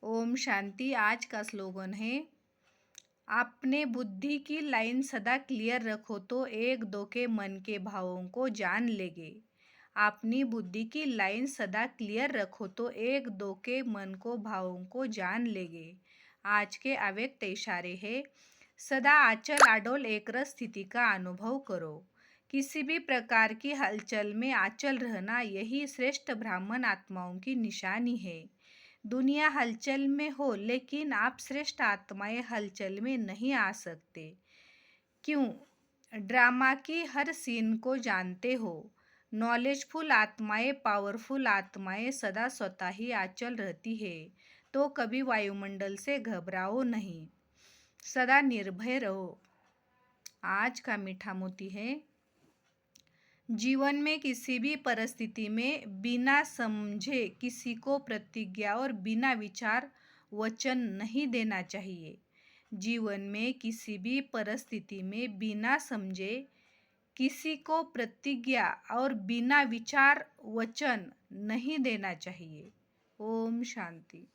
ओम शांति। आज का स्लोगन है, अपने बुद्धि की लाइन सदा क्लियर रखो तो एक दो के मन के भावों को जान लेंगे। अपनी बुद्धि की लाइन सदा क्लियर रखो तो एक दो के मन को भावों को जान लेंगे। आज के अव्यक्त इशारे है, सदा आचल आडोल एकरस स्थिति का अनुभव करो। किसी भी प्रकार की हलचल में आचल रहना, यही श्रेष्ठ ब्राह्मण आत्माओं की निशानी है। दुनिया हलचल में हो, लेकिन आप श्रेष्ठ आत्माएं हलचल में नहीं आ सकते। क्यों? ड्रामा की हर सीन को जानते हो। नॉलेजफुल आत्माएं, पावरफुल आत्माएं सदा स्वतः ही आचल रहती है, तो कभी वायुमंडल से घबराओ नहीं, सदा निर्भय रहो। आज का मीठा मोती है, जीवन में किसी भी परिस्थिति में बिना समझे किसी को प्रतिज्ञा और बिना विचार वचन नहीं देना चाहिए। जीवन में किसी भी परिस्थिति में बिना समझे किसी को प्रतिज्ञा और बिना विचार वचन नहीं देना चाहिए। ओम शांति।